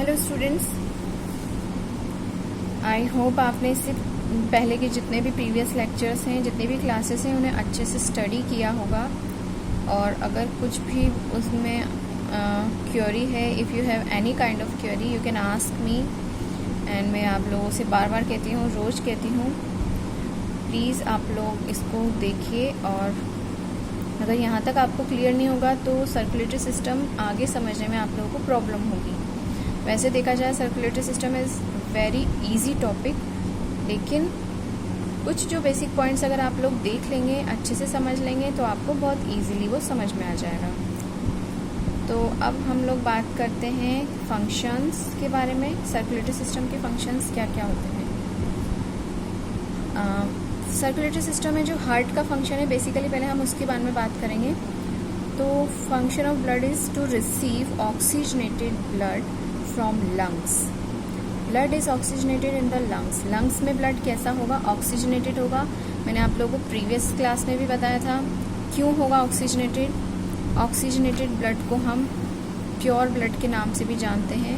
Hello students, I hope आपने इससे पहले के जितने भी प्रीवियस लेक्चर्स हैं, जितने भी क्लासेस हैं, उन्हें अच्छे से स्टडी किया होगा। और अगर कुछ भी उसमें क्वेरी है, if you have any kind of query you can ask me. And मैं आप लोगों से बार बार कहती हूँ, रोज़ कहती हूँ, प्लीज़ आप लोग इसको देखिए। और अगर यहाँ तक आपको क्लियर नहीं होगा तो सर्कुलेटरी सिस्टम आगे समझने में आप लोगों को प्रॉब्लम होगी। वैसे देखा जाए circulatory system is very easy topic, लेकिन कुछ जो बेसिक पॉइंट्स अगर आप लोग देख लेंगे, अच्छे से समझ लेंगे, तो आपको बहुत इजीली वो समझ में आ जाएगा। तो अब हम लोग बात करते हैं फंक्शंस के बारे में। सर्कुलेटरी सिस्टम के फंक्शंस क्या क्या होते हैं। सर्कुलेटरी सिस्टम में जो हार्ट का फंक्शन है, बेसिकली पहले हम उसके बारे में बात करेंगे। तो function of blood is to receive oxygenated blood from lungs. Blood is oxygenated in the lungs. Lungs में ब्लड कैसा होगा? ऑक्सीजनेटेड होगा। मैंने आप लोगों को प्रीवियस क्लास में भी बताया था क्यों होगा ऑक्सीजनेटेड। ऑक्सीजनेटेड ब्लड को हम प्योर ब्लड के नाम से भी जानते हैं,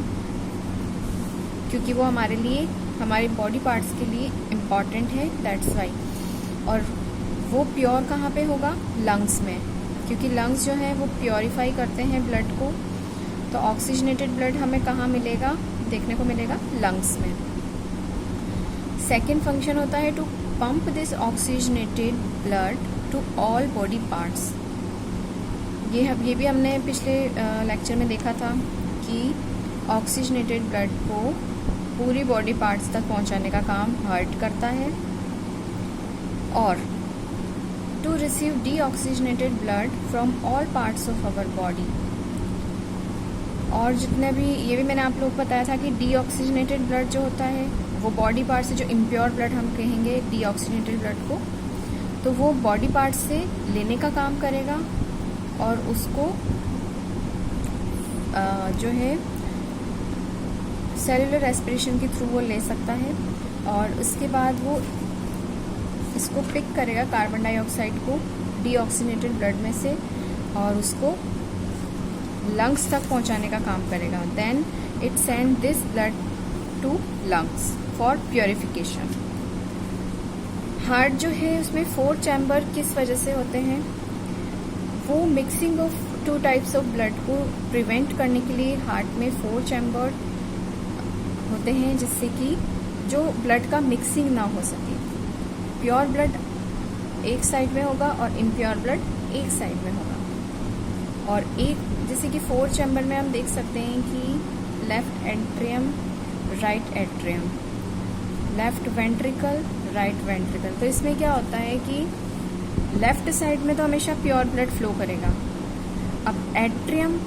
क्योंकि वो हमारे लिए, हमारे बॉडी पार्ट्स के लिए इम्पॉर्टेंट है, दैट्स वाई। और वो प्योर कहाँ पे होगा? लंग्स में, क्योंकि लंग्स जो है वो प्योरीफाई करते हैं ब्लड को। तो ऑक्सीजनेटेड ब्लड हमें कहाँ मिलेगा? देखने को मिलेगा लंग्स में। सेकेंड फंक्शन होता है to pump this oxygenated blood to all body parts. ये भी हमने पिछले लेक्चर में देखा था कि ऑक्सीजनेटेड ब्लड को पूरी बॉडी पार्ट्स तक पहुंचाने का काम हार्ट करता है। और to receive deoxygenated blood from all parts of our body. और जितने भी, ये भी मैंने आप लोगों को बताया था कि डीऑक्सीजनेटेड ब्लड जो होता है वो बॉडी पार्ट से, जो इम्प्योर ब्लड हम कहेंगे डीऑक्सीजनेटेड ब्लड को, तो वो बॉडी पार्ट से लेने का काम करेगा और उसको जो है सेलुलर रेस्पिरेशन के थ्रू वो ले सकता है। और उसके बाद वो इसको पिक करेगा कार्बन डाइऑक्साइड को डीऑक्सीजनेटेड ब्लड में से और उसको लंग्स तक पहुंचाने का काम करेगा। Then it send this blood to lungs for purification. Heart जो है उसमें 4 चैम्बर किस वजह से होते हैं? वो mixing of 2 types of blood को प्रिवेंट करने के लिए हार्ट में 4 चैम्बर होते हैं, जिससे कि जो ब्लड का मिक्सिंग ना हो सके। प्योर ब्लड एक साइड में होगा और इम्प्योर ब्लड एक साइड में होगा। और एक जैसे कि 4 चैम्बर में हम देख सकते हैं कि left atrium, right atrium, left ventricle, right ventricle. तो इसमें क्या होता है कि लेफ्ट साइड में तो हमेशा प्योर ब्लड फ्लो करेगा। अब एट्रियम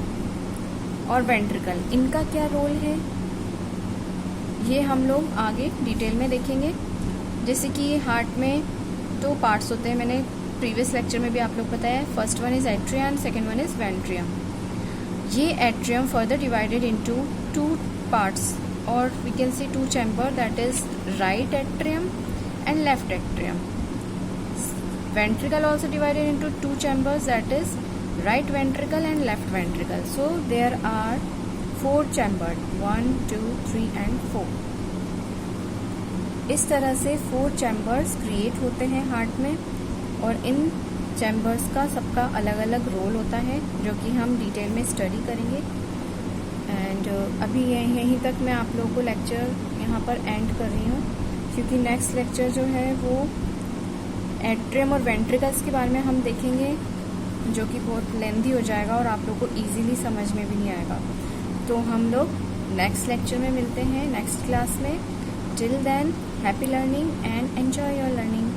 और वेंट्रिकल, इनका क्या रोल है, ये हम लोग आगे डिटेल में देखेंगे। जैसे कि हार्ट में 2 पार्ट्स होते हैं, मैंने प्रीवियस लेक्चर में भी आप लोग बताया है। First one is atrium and second one is ventricle. ये atrium further divided into 2 parts और we can see 2 chamber, that is right atrium and left atrium. Ventricle also divided into 2 chambers, that is right ventricle and left ventricle. So there are 4 chambers, 1, 2, 3 and 4. इस तरह से 4 chambers create होते हैं heart में और इन chambers का सबका अलग अलग रोल होता है, जो कि हम डिटेल में स्टडी करेंगे। एंड अभी यहीं तक मैं आप लोगों को लेक्चर यहाँ पर एंड कर रही हूँ, क्योंकि नेक्स्ट लेक्चर जो है वो एट्रियम और वेंट्रिकल्स के बारे में हम देखेंगे, जो कि बहुत लेंथी हो जाएगा और आप लोग को इजीली समझ में भी नहीं आएगा। तो हम लोग नेक्स्ट लेक्चर में मिलते हैं, नेक्स्ट क्लास में। Till then, happy learning and enjoy your learning.